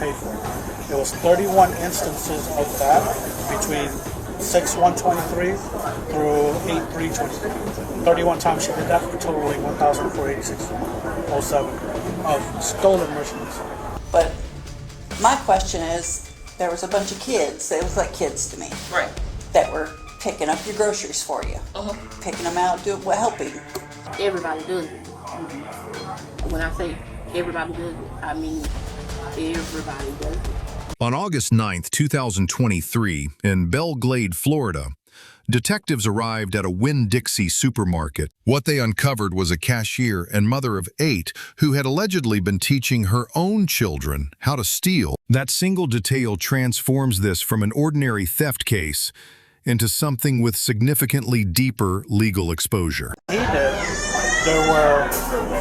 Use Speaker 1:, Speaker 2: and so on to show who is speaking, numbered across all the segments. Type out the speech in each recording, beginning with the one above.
Speaker 1: paid for. It was 31 instances of that between 6/1/23 through 8/3/23. 31 times she did that, totaling 1,486.07 of stolen merchandise.
Speaker 2: But my question is, there was a bunch of kids, it was like kids to me,
Speaker 3: Right.
Speaker 2: that were picking up your groceries for you, picking them out, helping.
Speaker 3: Everybody does it. When I say everybody does it, I mean everybody does it.
Speaker 4: On August 9th, 2023, in Belle Glade, Florida, detectives arrived at a Winn-Dixie supermarket. What they uncovered was a cashier and mother of 8 who had allegedly been teaching her own children how to steal. That single detail transforms this from an ordinary theft case into something with significantly deeper legal exposure.
Speaker 1: He did. There were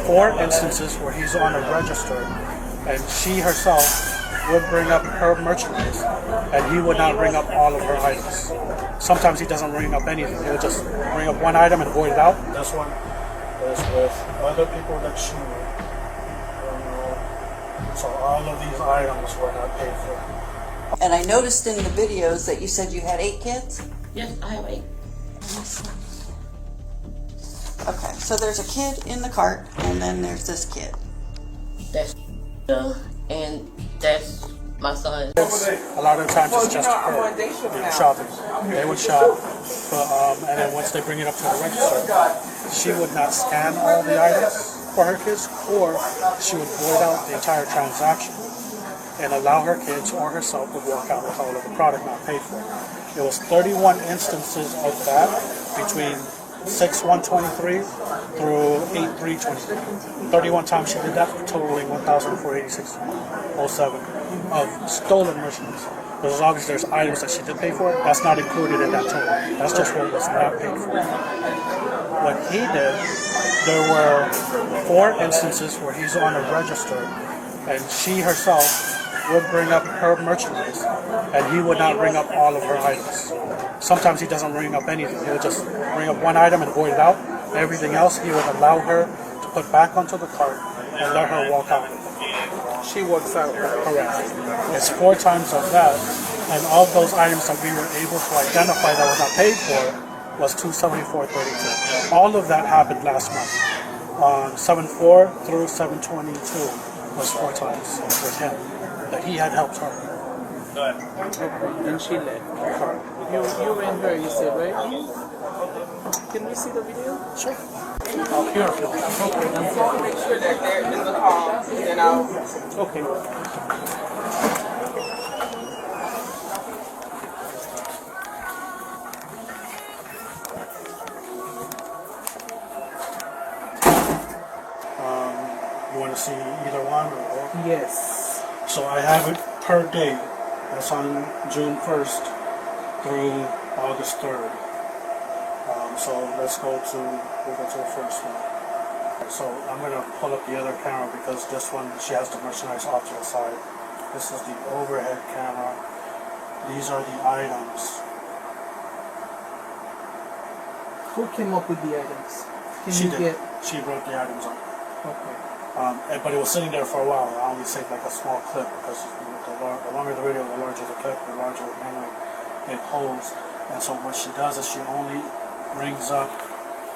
Speaker 1: 4 instances where he's on a register and she herself would bring up her merchandise and he would not bring up all of her items. Sometimes he doesn't bring up anything. He would just bring up one item and void it out. This one is with other people that she knew. So all of these items were not paid for.
Speaker 2: And I noticed in the videos that you said you had 8 kids?
Speaker 3: Yes, I have 8.
Speaker 2: Okay, so there's a kid in the cart, and then there's this kid.
Speaker 3: That's and that's my son.
Speaker 1: A lot of times it's just her shopping. They would shop, and then once they bring it up to the register, she would not scan all the items for her kids, or she would void out the entire transaction and allow her kids or herself to walk out with all of the product not paid for. It was 31 instances of that between 6/1/23 through 8/3/23. 31 times she did that, totaling 1,486.07 of stolen merchandise. Because as long as there's items that she did pay for, that's not included in that total. That's just what was not paid for. What he did, there were 4 instances where he's on a register and she herself would bring up her merchandise and he would not bring up all of her items. Sometimes he doesn't bring up anything. He would just bring up one item and void it out. Everything else he would allow her to put back onto the cart and let her walk out. She walks out. Correct. It's 4 times of that, and of those items that we were able to identify that were not paid for was $274.32. All of that happened last month. On 7/4 through 7/22 was 4 times with him that he had helped her.
Speaker 5: Okay, and she left. You and her, you said, right? Can we see the video?
Speaker 1: Sure. I'll hear if you want.
Speaker 5: Okay. Make sure that they're in the car, and I'll...
Speaker 1: Okay. You want to see either one or both?
Speaker 5: Yes.
Speaker 1: So I have it per date. That's on June 1st through August 3rd. So we'll go to the first one. So I'm going to pull up the other camera because this one, she has the merchandise off to the side. This is the overhead camera. These are the items.
Speaker 5: Who came up with the items?
Speaker 1: She wrote the items on.
Speaker 5: Okay.
Speaker 1: But it was sitting there for a while. I only saved like a small clip because the longer the video, the larger the clip, the larger the memory it holds. And so what she does is she only brings up,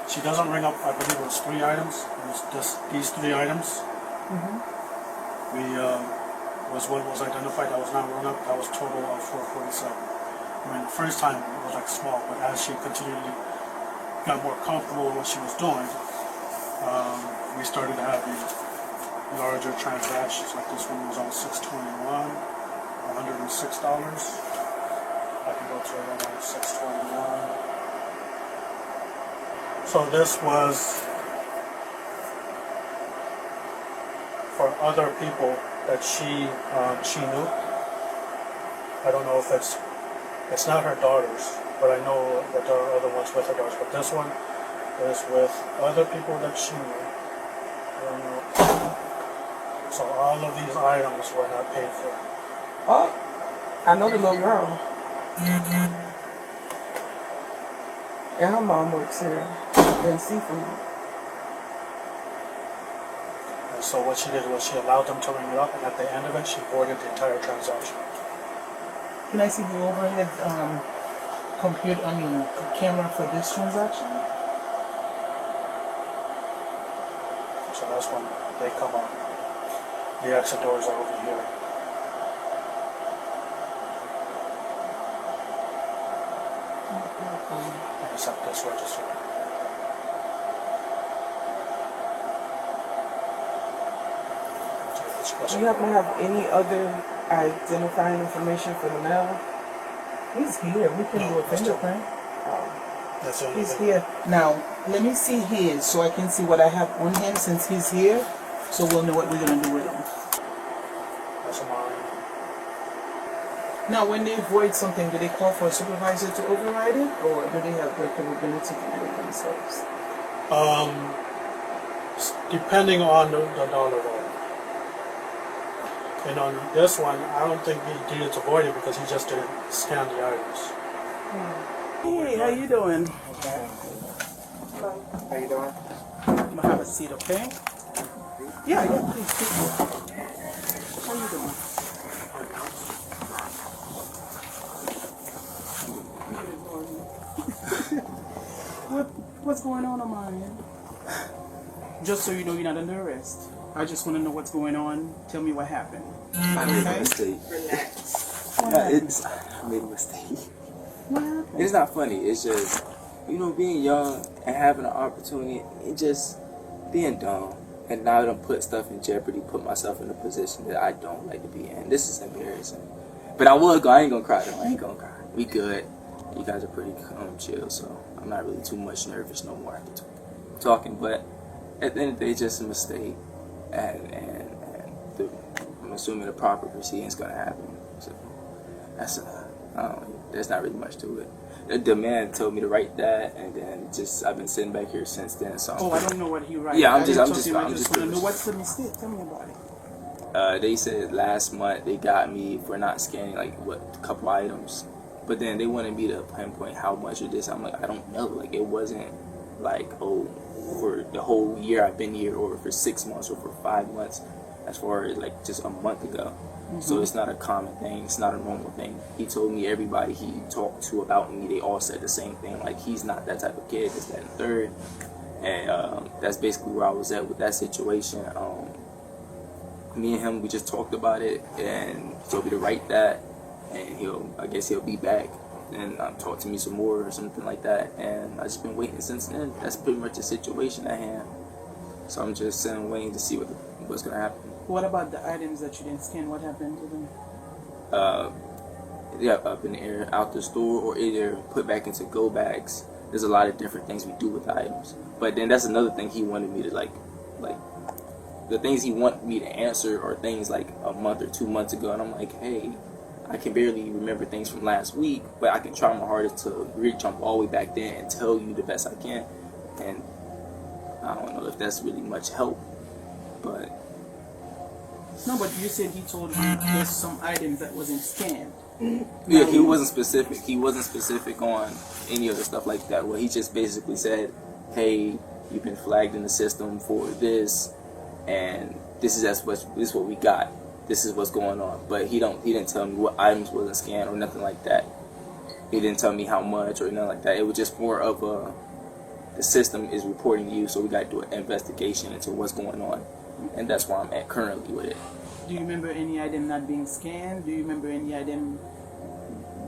Speaker 1: she doesn't bring up, I believe it was 3 items. It was just these 3 items. Was what was identified that was not run up. That was total of 447. I mean, the first time it was like small, but as she continually got more comfortable with what she was doing, we started having larger transactions. Like this one was on 621, $106. I can go to it on 621. So this was for other people that she knew. I don't know if it's not her daughters, but I know that there are other ones with her daughters. But this one is with other people that she knew. So all of these items were not paid for.
Speaker 5: Oh, I know the little girl. And her mom works here in seafood.
Speaker 1: So what she did was she allowed them to ring it up, and at the end of it, she voided the entire transaction.
Speaker 5: Can I see the overhead camera for this transaction?
Speaker 1: So that's when they come up. The exit doors are over here. Except this register.
Speaker 5: Do you happen to have any other identifying information for the male? He's here. We can do a fingerprint.
Speaker 1: That's the only
Speaker 5: He's
Speaker 1: thing.
Speaker 5: here. Now, let me see his so I can see what I have on him since he's here. So we'll know what we're going to do with him.
Speaker 1: That's mine.
Speaker 5: Now, when they void something, do they call for a supervisor to override it? Or do they have the capability to do it themselves?
Speaker 1: Depending on the dollar value. And on this one, I don't think he needed to void it because he just didn't scan the items.
Speaker 5: Hey, how you doing?
Speaker 6: How you doing?
Speaker 5: I'm going to have a seat, okay? Yeah, please, take it. How you doing? What's going on my end? Just so you know, you're not under arrest. I just want to know what's going on. Tell me what happened.
Speaker 6: I made a mistake.
Speaker 5: What happened?
Speaker 6: I made a mistake.
Speaker 5: What happened?
Speaker 6: It's not funny. It's just, being young and having an opportunity, it just being dumb. And now I don't put stuff in jeopardy, put myself in a position that I don't like to be in. This is embarrassing. But I will go. I ain't gonna cry though. I ain't gonna cry. We good. You guys are pretty chill, so I'm not really too much nervous no more after talking. But at the end of the day, it's just a mistake. And I'm assuming the proper proceeding's gonna happen. So there's not really much to it. The man told me to write that, and then I've been sitting back here since then. So
Speaker 5: I don't know what he writes.
Speaker 6: Yeah,
Speaker 5: I just want to
Speaker 6: curious.
Speaker 5: know what's the mistake. Tell me about it.
Speaker 6: They said last month they got me for not scanning a couple items, but then they wanted me to pinpoint how much of this. I'm like, I don't know. Like, it wasn't for the whole year I've been here, or for 6 months, or for 5 months, as far as just a month ago. So it's not a common thing. It's not a normal thing. He told me everybody he talked to about me, they all said the same thing. Like, he's not that type of kid. It's that and third. And that's basically where I was at with that situation. Me and him, we just talked about it, and he told me to write that, and I guess he'll be back and talk to me some more or something like that. And I've just been waiting since then. That's pretty much the situation at hand. So I'm just sitting waiting to see what's gonna happen.
Speaker 5: What about the items that you didn't scan? What happened to them?
Speaker 6: Up in the air, out the store, or either put back into go bags. There's a lot of different things we do with the items. But then that's another thing he wanted me to the things he wanted me to answer are things like a month or 2 months ago, and I'm like, hey, I can barely remember things from last week, but I can try my hardest to really jump all the way back then and tell you the best I can. And I don't know if that's really much help, but
Speaker 5: No, but you said he told you there's some items that wasn't scanned.
Speaker 6: yeah, he wasn't specific. He wasn't specific on any of the stuff like that. Well, he just basically said, hey, you've been flagged in the system for this, and this is what we got. This is what's going on. But he didn't tell me what items wasn't scanned or nothing like that. He didn't tell me how much or nothing like that. It was just more of the system is reporting to you, so we got to do an investigation into what's going on, and that's where I'm at currently with it.
Speaker 5: Do you remember any item not being scanned? Do you remember any item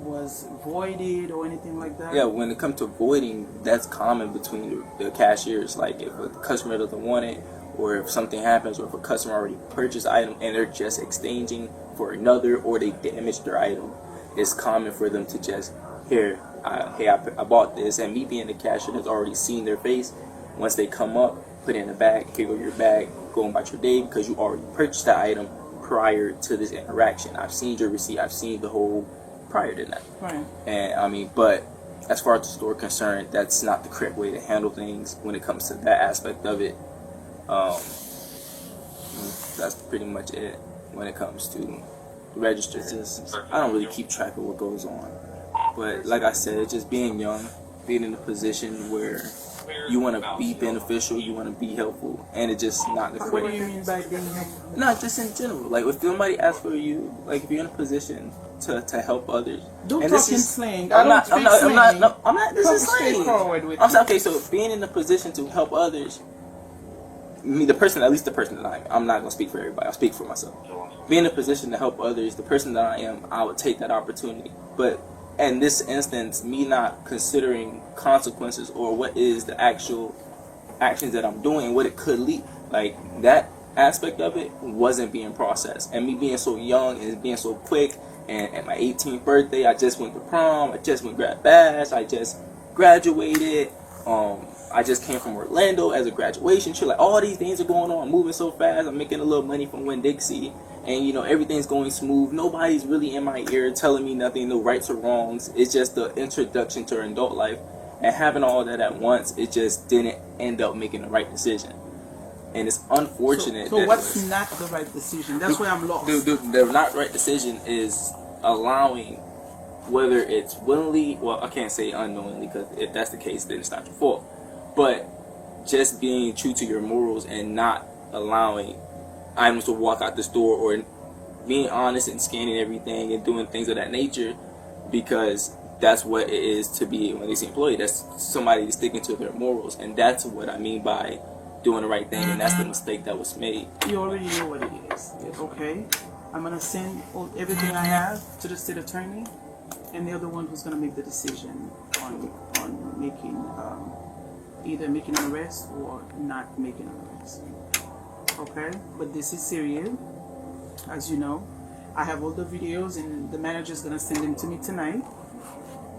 Speaker 5: was voided or anything like that?
Speaker 6: Yeah, when it comes to voiding, that's common between the cashiers. Like, if a customer doesn't want it, or if something happens, or if a customer already purchased an item and they're just exchanging for another, or they damaged their item, it's common for them to just, hey, I bought this, and me being the cashier has already seen their face. Once they come up, put it in the bag, here go your bag, go about your day, because you already purchased the item prior to this interaction. I've seen your receipt, I've seen the whole prior to that.
Speaker 5: Right.
Speaker 6: And but as far as the store concerned, that's not the correct way to handle things when it comes to that aspect of it. That's pretty much it when it comes to the register. I don't really keep track of what goes on. But like I said, just being young, being in a position where you want to be beneficial, you want to be helpful, and it's just not the
Speaker 5: What do you
Speaker 6: correct.
Speaker 5: mean by being helpful?
Speaker 6: Not just in general. Like if somebody asks for you, like if you're in a position to help others.
Speaker 5: Don't
Speaker 6: and
Speaker 5: talk
Speaker 6: this
Speaker 5: in
Speaker 6: is,
Speaker 5: slang.
Speaker 6: I'm
Speaker 5: I
Speaker 6: not.
Speaker 5: don't
Speaker 6: I'm not.
Speaker 5: speak
Speaker 6: I'm not.
Speaker 5: slang.
Speaker 6: No, I'm not. This
Speaker 5: Come
Speaker 6: is slang.
Speaker 5: straightforward with
Speaker 6: I'm
Speaker 5: it.
Speaker 6: saying, okay. So being in a position to help others. Me, the person, at least the person that I am. I'm not gonna speak for everybody. I'll speak for myself. Being in a position to help others, the person that I am, I would take that opportunity. But in this instance, me not considering consequences or what is the actual actions that I'm doing, what it could lead, like that aspect of it wasn't being processed. And me being so young and being so quick, and at my 18th birthday, I just went to prom, I just went grad bash, I just graduated. I just came from Orlando as a graduation trip. Like all these things are going on. I'm moving so fast. I'm making a little money from Winn-Dixie, and you know everything's going smooth. Nobody's really in my ear telling me nothing, no rights or wrongs. It's just the introduction to adult life, and having all that at once, it just didn't end up making the right decision. And it's unfortunate.
Speaker 5: So what's not the right decision? That's where I'm lost.
Speaker 6: The not right decision is allowing, whether it's willingly, well, I can't say unknowingly, because if that's the case, then it's not your fault. But just being true to your morals and not allowing items to walk out the store, or being honest and scanning everything and doing things of that nature, because that's what it is to be a Winn-Dixie employee. That's somebody sticking to their morals, and that's what I mean by doing the right thing, and that's the mistake that was made.
Speaker 5: You already know what it is. Okay? I'm going to send everything I have to the state attorney, and they're the one who's going to make the decision on making, either making an arrest or not making an arrest. Okay? But this is serious, as you know. I have all the videos, and the manager's going to send them to me tonight,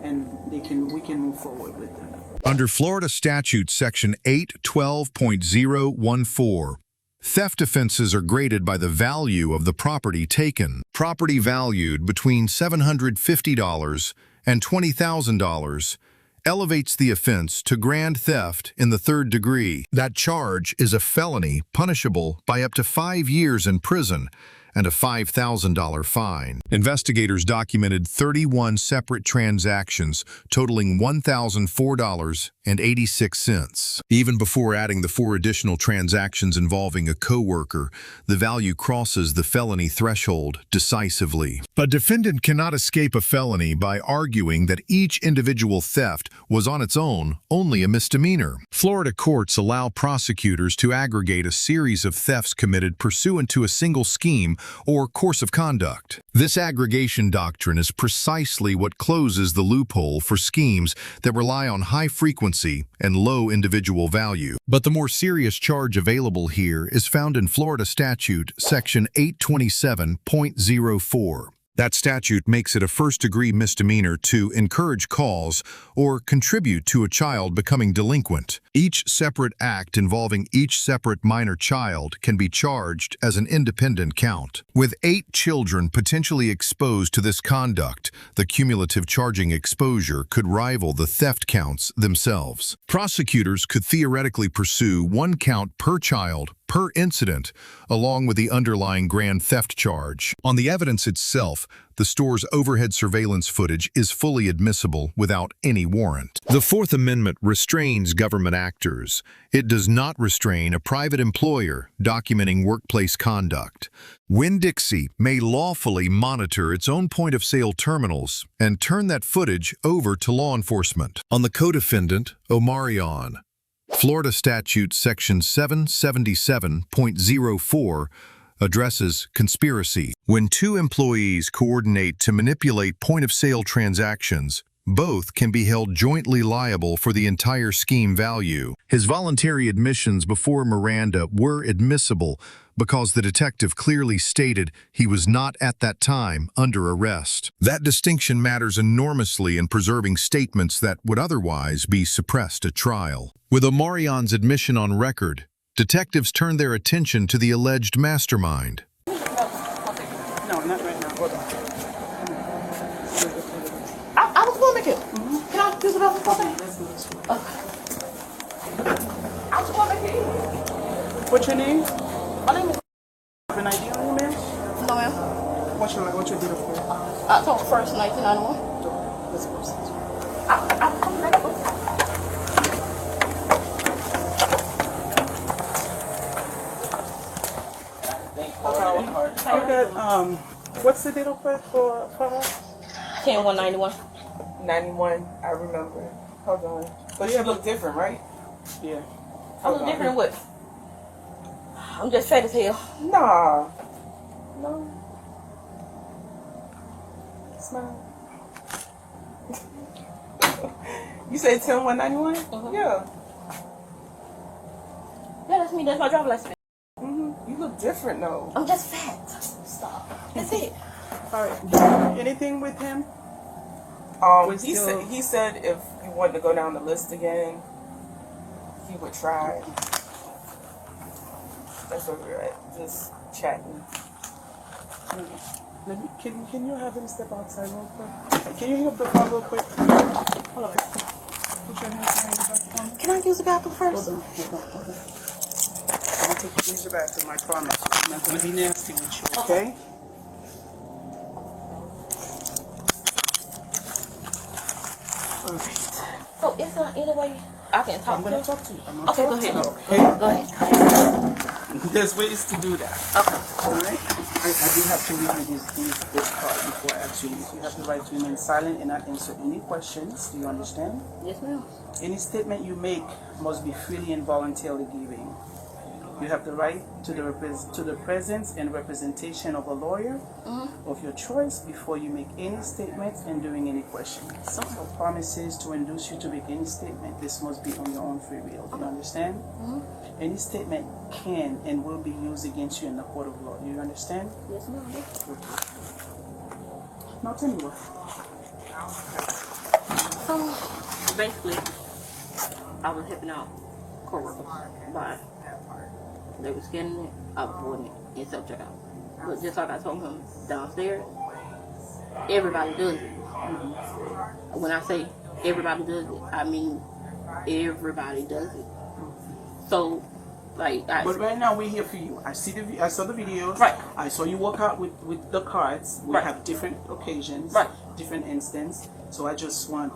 Speaker 5: and we can move forward with them.
Speaker 4: Under Florida Statute Section 812.014, theft offenses are graded by the value of the property taken. Property valued between $750 and $20,000 elevates the offense to grand theft in the third degree. That charge is a felony punishable by up to 5 years in prison and a $5,000 fine. Investigators documented 31 separate transactions totaling $1,004.86. Even before adding the 4 additional transactions involving a coworker, the value crosses the felony threshold decisively. A defendant cannot escape a felony by arguing that each individual theft was on its own only a misdemeanor. Florida courts allow prosecutors to aggregate a series of thefts committed pursuant to a single scheme or course of conduct. This aggregation doctrine is precisely what closes the loophole for schemes that rely on high frequency and low individual value. But the more serious charge available here is found in Florida Statute Section 827.04. That statute makes it a first-degree misdemeanor to encourage cause or contribute to a child becoming delinquent. Each separate act involving each separate minor child can be charged as an independent count. With 8 children potentially exposed to this conduct, the cumulative charging exposure could rival the theft counts themselves. Prosecutors could theoretically pursue 1 count per child per incident, along with the underlying grand theft charge. On the evidence itself, the store's overhead surveillance footage is fully admissible without any warrant. The Fourth Amendment restrains government actors. It does not restrain a private employer documenting workplace conduct. Winn-Dixie may lawfully monitor its own point-of-sale terminals and turn that footage over to law enforcement. On the co-defendant, Omarion, Florida Statute Section 777.04 addresses conspiracy. When 2 employees coordinate to manipulate point-of-sale transactions, both can be held jointly liable for the entire scheme value. His voluntary admissions before Miranda were admissible because the detective clearly stated he was not at that time under arrest. That distinction matters enormously in preserving statements that would otherwise be suppressed at trial. With Omarion's admission on record, detectives turned their attention to the alleged mastermind.
Speaker 5: No, not right now. Hold on.
Speaker 3: I was going to make it. Can I do what I was going to make?
Speaker 5: Let's do this one.
Speaker 3: I was going to make it.
Speaker 5: What's your name?
Speaker 3: My name is...
Speaker 5: Have an ID on you, ma'am?
Speaker 3: No, ma'am.
Speaker 5: What's your date of birth?
Speaker 3: October 1st, 1991.
Speaker 5: Let's go.
Speaker 3: I'm back.
Speaker 5: got, what's the date of birth for her?
Speaker 3: 10/191.
Speaker 5: 91, I remember. Hold on. But she look different, right? Yeah.
Speaker 3: I look different in what? I'm just fat as hell.
Speaker 5: Nah. No. Smile. You said 10/191? Yeah.
Speaker 3: Yeah, that's me. That's my driver's license.
Speaker 5: You look different though.
Speaker 3: I'm just fat. Stop. That's it.
Speaker 5: Alright. Anything with him? He said if you wanted to go down the list again, he would try. That's where we're at. Just chatting. Can you have him step outside real quick? Can you hit up the phone real quick? Hold on. Put your hands behind your back for me.
Speaker 2: Can I use the bathroom first?
Speaker 5: Hold on. I'm gonna take you to the bathroom, I promise you. I'm not gonna be nasty with you, okay? Alright.
Speaker 3: So is there any way I can talk
Speaker 5: I'm
Speaker 3: to
Speaker 5: gonna
Speaker 3: you?
Speaker 5: talk to you.
Speaker 3: Okay, go ahead.
Speaker 5: Okay?
Speaker 3: Go ahead.
Speaker 5: There's ways to do that.
Speaker 3: Okay.
Speaker 5: Alright? I do have to read you this part before I ask you. You have the right to remain silent and not answer any questions. Do you understand?
Speaker 3: Yes, ma'am.
Speaker 5: Any statement you make must be freely and voluntarily given. You have the right to the presence and representation of a lawyer of your choice before you make any statements and during any questions. No promises to induce you to make any statement. This must be on your own free will. Do you understand? Any statement can and will be used against you in the court of law. Do you understand?
Speaker 3: Yes, ma'am.
Speaker 5: Now tell me what.
Speaker 3: So basically, I was helping out coworkers by they were scanning it, I was doing it in self-checkout. But just like I told him downstairs, everybody does it. When I say everybody does it, I mean everybody does it. So, like,
Speaker 5: But right now we're here for you. I saw the videos.
Speaker 3: Right.
Speaker 5: I saw you walk out with the cards. We
Speaker 3: Right.
Speaker 5: have different occasions,
Speaker 3: Right.
Speaker 5: different instances. So I just want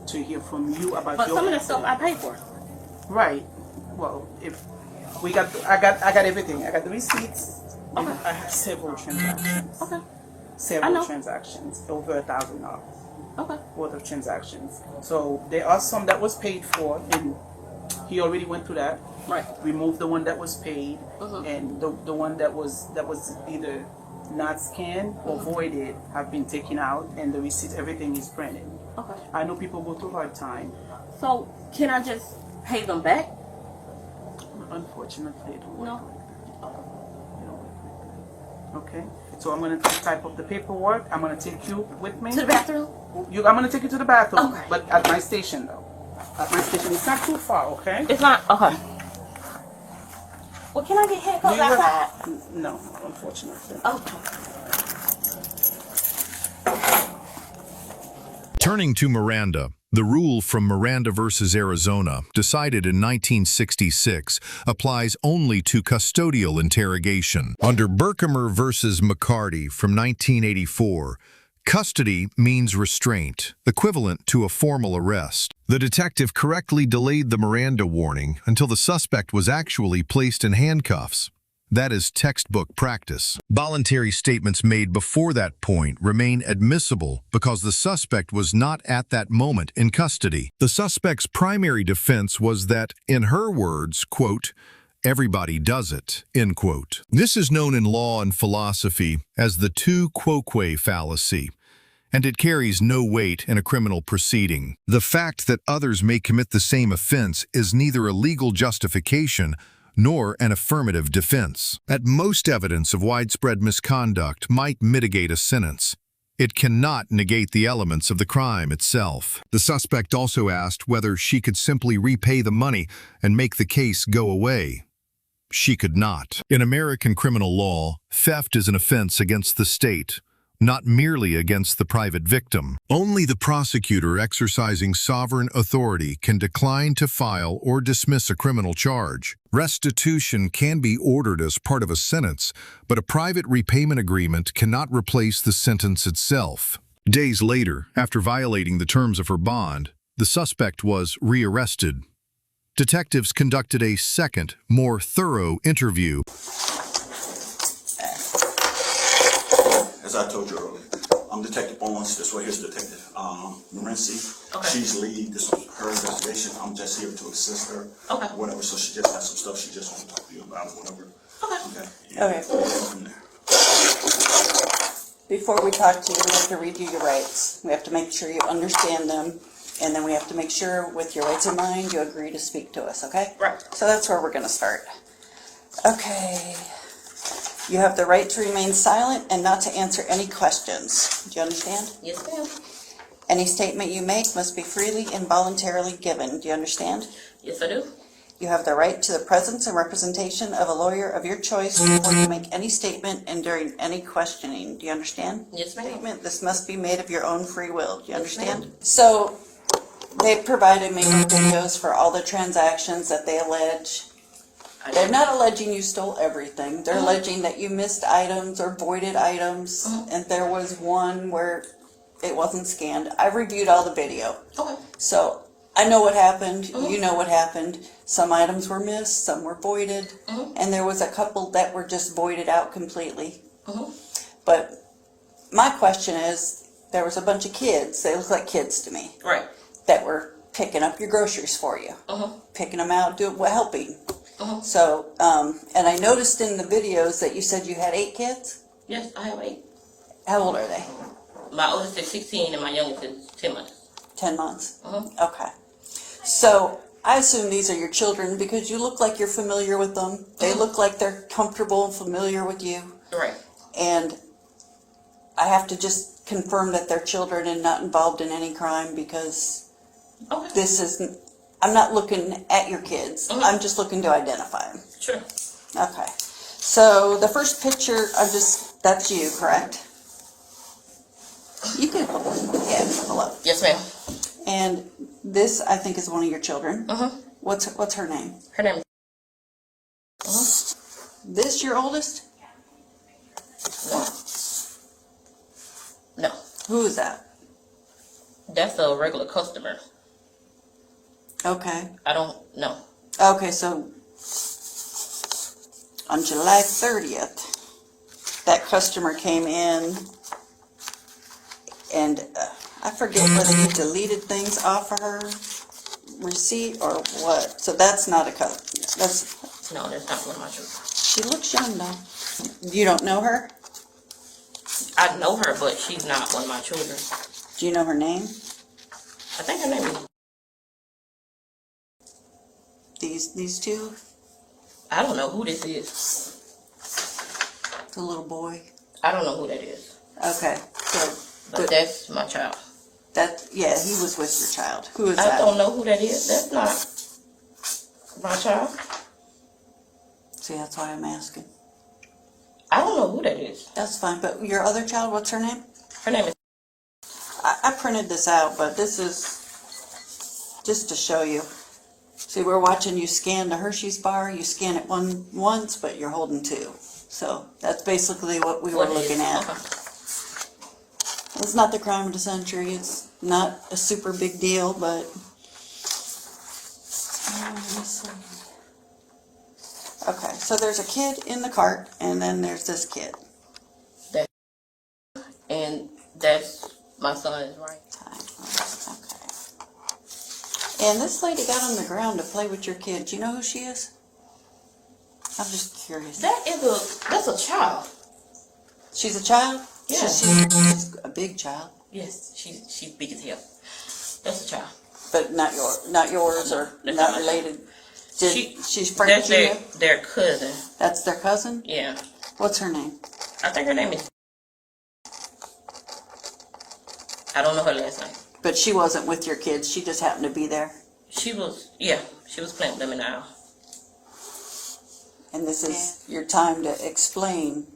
Speaker 5: to hear from you about
Speaker 3: but
Speaker 5: your.
Speaker 3: some of the stuff I pay for.
Speaker 5: Right. Well, if we got, I got everything. I got the receipts. And
Speaker 3: Okay.
Speaker 5: I have several transactions.
Speaker 3: Okay. I
Speaker 5: Several
Speaker 3: know.
Speaker 5: transactions, over $1,000
Speaker 3: Okay.
Speaker 5: worth of transactions. So there are some that was paid for, and he already went through that.
Speaker 3: Right.
Speaker 5: Remove the one that was paid, and the one that was either not scanned or voided have been taken out, and the receipts, everything is printed.
Speaker 3: Okay.
Speaker 5: I know people go through hard time.
Speaker 3: So, can I just pay them back?
Speaker 5: Unfortunately, it don't work.
Speaker 3: No.
Speaker 5: It don't work. Okay. So I'm gonna type up the paperwork. I'm gonna take you with me.
Speaker 3: To the bathroom?
Speaker 5: I'm gonna take you to the bathroom,
Speaker 3: Okay.
Speaker 5: but at my station though. At my station, it's not too far. Okay.
Speaker 3: It's not. Okay. Well, can I get handcuffs
Speaker 5: Do you have-
Speaker 3: outside?
Speaker 5: No, unfortunately.
Speaker 3: Okay.
Speaker 4: Turning to Miranda, the rule from Miranda versus Arizona, decided in 1966, applies only to custodial interrogation. Under Berkemer versus McCarty from 1984, custody means restraint, equivalent to a formal arrest. The detective correctly delayed the Miranda warning until the suspect was actually placed in handcuffs. That is textbook practice. Voluntary statements made before that point remain admissible because the suspect was not at that moment in custody. The suspect's primary defense was that, in her words, quote, "Everybody does it," end quote. This is known in law and philosophy as the tu quoque fallacy, and it carries no weight in a criminal proceeding. The fact that others may commit the same offense is neither a legal justification nor an affirmative defense. At most, evidence of widespread misconduct might mitigate a sentence. It cannot negate the elements of the crime itself. The suspect also asked whether she could simply repay the money and make the case go away. She could not. In American criminal law, theft is an offense against the state, not merely against the private victim. Only the prosecutor exercising sovereign authority can decline to file or dismiss a criminal charge. Restitution can be ordered as part of a sentence, but a private repayment agreement cannot replace the sentence itself. Days later, after violating the terms of her bond, the suspect was rearrested. Detectives conducted a second, more thorough interview.
Speaker 7: as I told you earlier, I'm Detective Owens. This way here's Detective Miranda.
Speaker 3: Okay.
Speaker 7: She's lead. This was her investigation. I'm just here to assist her.
Speaker 3: Okay.
Speaker 7: Whatever. So she just has some stuff she just wants to talk to you about, whatever.
Speaker 3: Okay.
Speaker 7: Okay.
Speaker 2: Okay.
Speaker 7: We'll go from there.
Speaker 2: Before we talk to you, we have to read you your rights. We have to make sure you understand them, and then we have to make sure, with your rights in mind, you agree to speak to us, okay?
Speaker 3: Right.
Speaker 2: So that's where we're going to start. Okay. You have the right to remain silent and not to answer any questions. Do you understand?
Speaker 3: Yes, ma'am.
Speaker 2: Any statement you make must be freely and voluntarily given. Do you understand?
Speaker 3: Yes, I do.
Speaker 2: You have the right to the presence and representation of a lawyer of your choice before you make any statement and during any questioning. Do you understand?
Speaker 3: Yes, ma'am.
Speaker 2: Statement, this must be made of your own free will. Do you
Speaker 3: Yes,
Speaker 2: understand? So, they provided me with videos for all the transactions that they allege. They're not alleging you stole everything. They're alleging that you missed items or voided items, and there was one where it wasn't scanned. I reviewed all the video.
Speaker 3: Okay.
Speaker 2: So I know what happened. You know what happened. Some items were missed, some were voided, and there was a couple that were just voided out completely. But my question is, there was a bunch of kids, they look like kids to me,
Speaker 3: Right.
Speaker 2: that were picking up your groceries for you, picking them out, helping. So, and I noticed in the videos that you said you had 8 kids.
Speaker 3: Yes, I have 8.
Speaker 2: How old are they?
Speaker 3: My oldest is 16 and my youngest is 10 months.
Speaker 2: 10 months? Okay. So, I assume these are your children because you look like you're familiar with them. They look like they're comfortable and familiar with you.
Speaker 3: Right.
Speaker 2: And I have to just confirm that they're children and not involved in any crime because
Speaker 3: Okay.
Speaker 2: this isn't, I'm not looking at your kids. I'm just looking to identify them.
Speaker 3: Sure.
Speaker 2: Okay. So the first picture, that's you, correct? You can pull up. Yeah, pull up.
Speaker 3: Yes, ma'am.
Speaker 2: And this, I think, is one of your children. What's her name?
Speaker 3: Her name
Speaker 2: This your oldest?
Speaker 3: No.
Speaker 2: Who is that?
Speaker 3: That's a regular customer.
Speaker 2: Okay.
Speaker 3: I don't know.
Speaker 2: Okay, so on July 30th, that customer came in and I forget whether he deleted things off of her receipt or what. So that's not a customer.
Speaker 3: No, that's not one of my children.
Speaker 2: She looks young though. You don't know her?
Speaker 3: I know her, but she's not one of my children.
Speaker 2: Do you know her name?
Speaker 3: I think her name is...
Speaker 2: These two?
Speaker 3: I don't know who this is.
Speaker 2: The little boy.
Speaker 3: I don't know who that is.
Speaker 2: Okay. So
Speaker 3: But that's my child.
Speaker 2: yeah, he was with your child. Who is
Speaker 3: I
Speaker 2: that?
Speaker 3: don't know who that is. That's not my child.
Speaker 2: See, that's why I'm asking.
Speaker 3: I don't know who that is.
Speaker 2: That's fine. But your other child, what's her name?
Speaker 3: Her name is...
Speaker 2: I printed this out, but this is just to show you. See, we're watching you scan the Hershey's bar. You scan it once, but you're holding 2. So that's basically what we were looking at.
Speaker 3: Okay.
Speaker 2: It's not the crime of the century. It's not a super big deal, but... let me see. Okay, so there's a kid in the cart, and then there's this kid.
Speaker 3: And that's my son, is right?
Speaker 2: Okay. And this lady got on the ground to play with your kid. Do you know who she is? I'm just curious.
Speaker 3: That's a child.
Speaker 2: She's a child?
Speaker 3: Yeah.
Speaker 2: She's a big child.
Speaker 3: Yes, she's big as hell. That's a child.
Speaker 2: But not yours or
Speaker 3: That's
Speaker 2: not
Speaker 3: not my
Speaker 2: related. She's
Speaker 3: That's
Speaker 2: Frank Jr.?
Speaker 3: their cousin.
Speaker 2: That's their cousin?
Speaker 3: Yeah.
Speaker 2: What's her name?
Speaker 3: I think her name is... I don't know her last name.
Speaker 2: But she wasn't with your kids. She just happened to be there.
Speaker 3: She was playing with them in the aisle.
Speaker 2: And this is your time to explain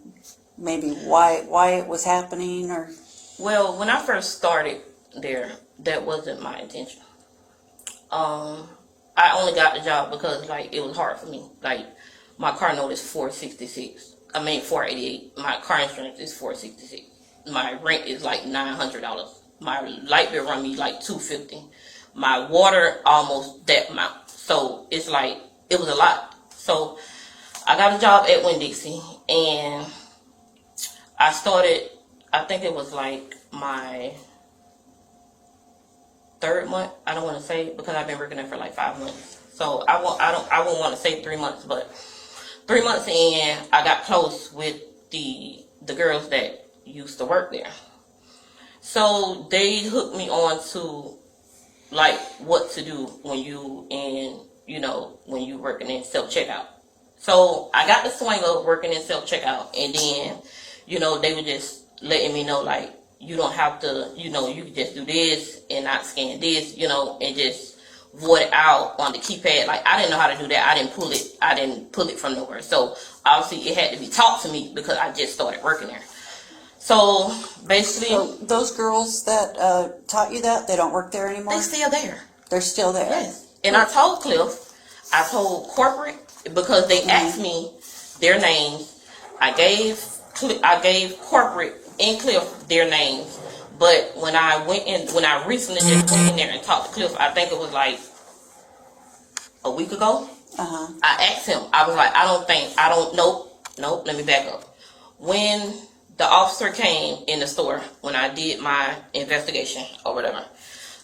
Speaker 2: maybe why it was happening or...
Speaker 3: Well, when I first started there, that wasn't my intention. I only got the job because, like, it was hard for me. Like, my car note is $488. My car insurance is $466. My rent is like $900. My light bill run me like $250. My water almost that amount. So it's like, it was a lot. So I got a job at Winn-Dixie, and I I think it was like my 3rd month. I don't want to say because I've been working there for like 5 months. So I won't want to say 3 months, but 3 months in, I got close with the girls that used to work there. So they hooked me on to like what to do when you when you working in self checkout. So I got the swing of working in self checkout, and then they were just letting me know like you don't have to you can just do this and not scan this and just void it out on the keypad. Like I didn't know how to do that. I didn't pull it from nowhere. So obviously it had to be taught to me because I just started working there. So basically,
Speaker 2: So those girls that taught you that, they don't work there anymore?
Speaker 3: they still there.
Speaker 2: They're still there?
Speaker 3: Yes. And I told Cliff, I told corporate, because they asked me their names. I gave corporate and Cliff their names. But when I recently just went in there and talked to Cliff, I think it was like a week ago. I asked him, I was like, nope, let me back up. When the officer came in the store, when I did my investigation or whatever,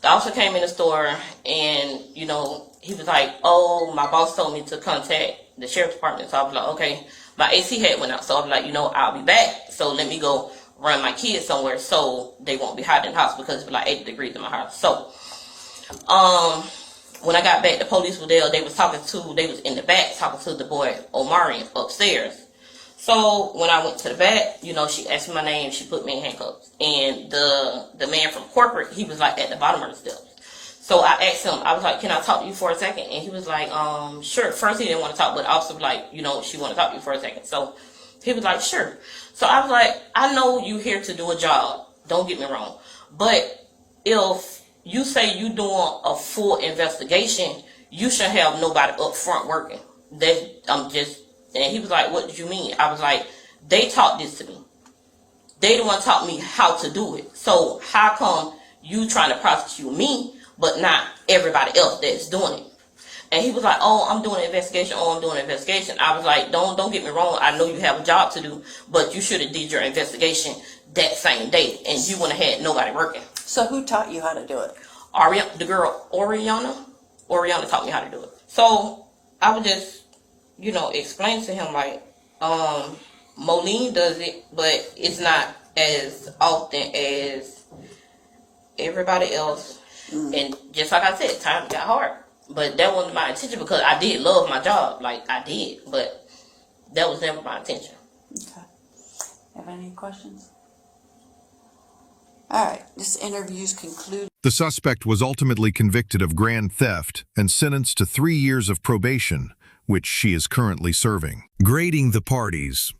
Speaker 3: the officer came in the store and, he was like, oh, my boss told me to contact the sheriff's department. So I was like, okay, my AC had went out. So I was like, I'll be back. So let me go run my kids somewhere so they won't be hot in the house because it's like 80 degrees in my house. So, when I got back, the police were there. They was in the back talking to the boy Omarion upstairs. So when I went to the back, she asked me my name. She put me in handcuffs. And the man from corporate, he was like at the bottom of the steps. So I asked him, I was like, can I talk to you for a second? And he was like, sure. First he didn't want to talk, but also like, she wanted to talk to you for a second. So he was like, sure. So I was like, I know you here to do a job. Don't get me wrong. But if you say you doing a full investigation, you should have nobody up front working. And he was like, what did you mean? I was like, they taught this to me. They the one taught me how to do it. So how come you trying to prosecute me, but not everybody else that's doing it? And he was like, oh, I'm doing an investigation. Oh, I'm doing an investigation. I was like, don't get me wrong. I know you have a job to do, but you should have did your investigation that same day, and you wouldn't have had nobody working.
Speaker 2: So who taught you how to do it?
Speaker 3: The girl, Oriana taught me how to do it. So I would just, explain to him like, Moline does it, but it's not as often as everybody else. And just like I said, times got hard. But that wasn't my intention because I did love my job. Like, I did. But that was never my intention.
Speaker 2: Okay. Have any questions? All right. This interview's concluded.
Speaker 4: The suspect was ultimately convicted of grand theft and sentenced to 3 years of probation, which she is currently serving. Grading the parties.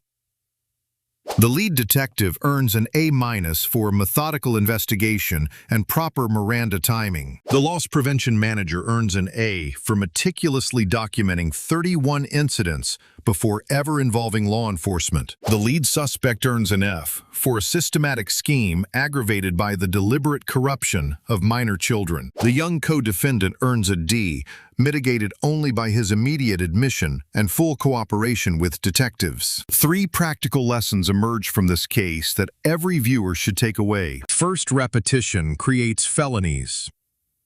Speaker 4: The lead detective earns an A- for methodical investigation and proper Miranda timing. The loss prevention manager earns an A for meticulously documenting 31 incidents before ever involving law enforcement. The lead suspect earns an F for a systematic scheme aggravated by the deliberate corruption of minor children. The young co-defendant earns a D, mitigated only by his immediate admission and full cooperation with detectives. 3 practical lessons emerge from this case that every viewer should take away. First, repetition creates felonies.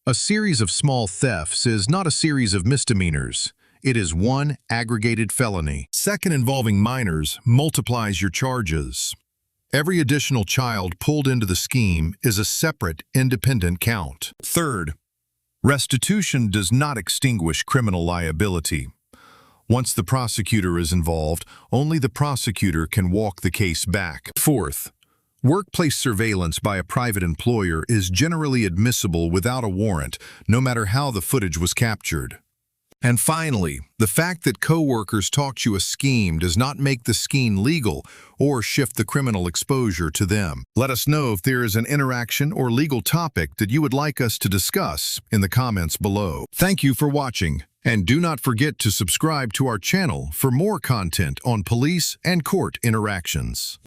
Speaker 4: A series of small thefts is not a series of misdemeanors. It is one aggregated felony. Second, involving minors multiplies your charges. Every additional child pulled into the scheme is a separate, independent count. Third, restitution does not extinguish criminal liability. Once the prosecutor is involved, only the prosecutor can walk the case back. Fourth, workplace surveillance by a private employer is generally admissible without a warrant, no matter how the footage was captured. And finally, the fact that co-workers taught you a scheme does not make the scheme legal or shift the criminal exposure to them. Let us know if there is an interaction or legal topic that you would like us to discuss in the comments below. Thank you for watching, and do not forget to subscribe to our channel for more content on police and court interactions.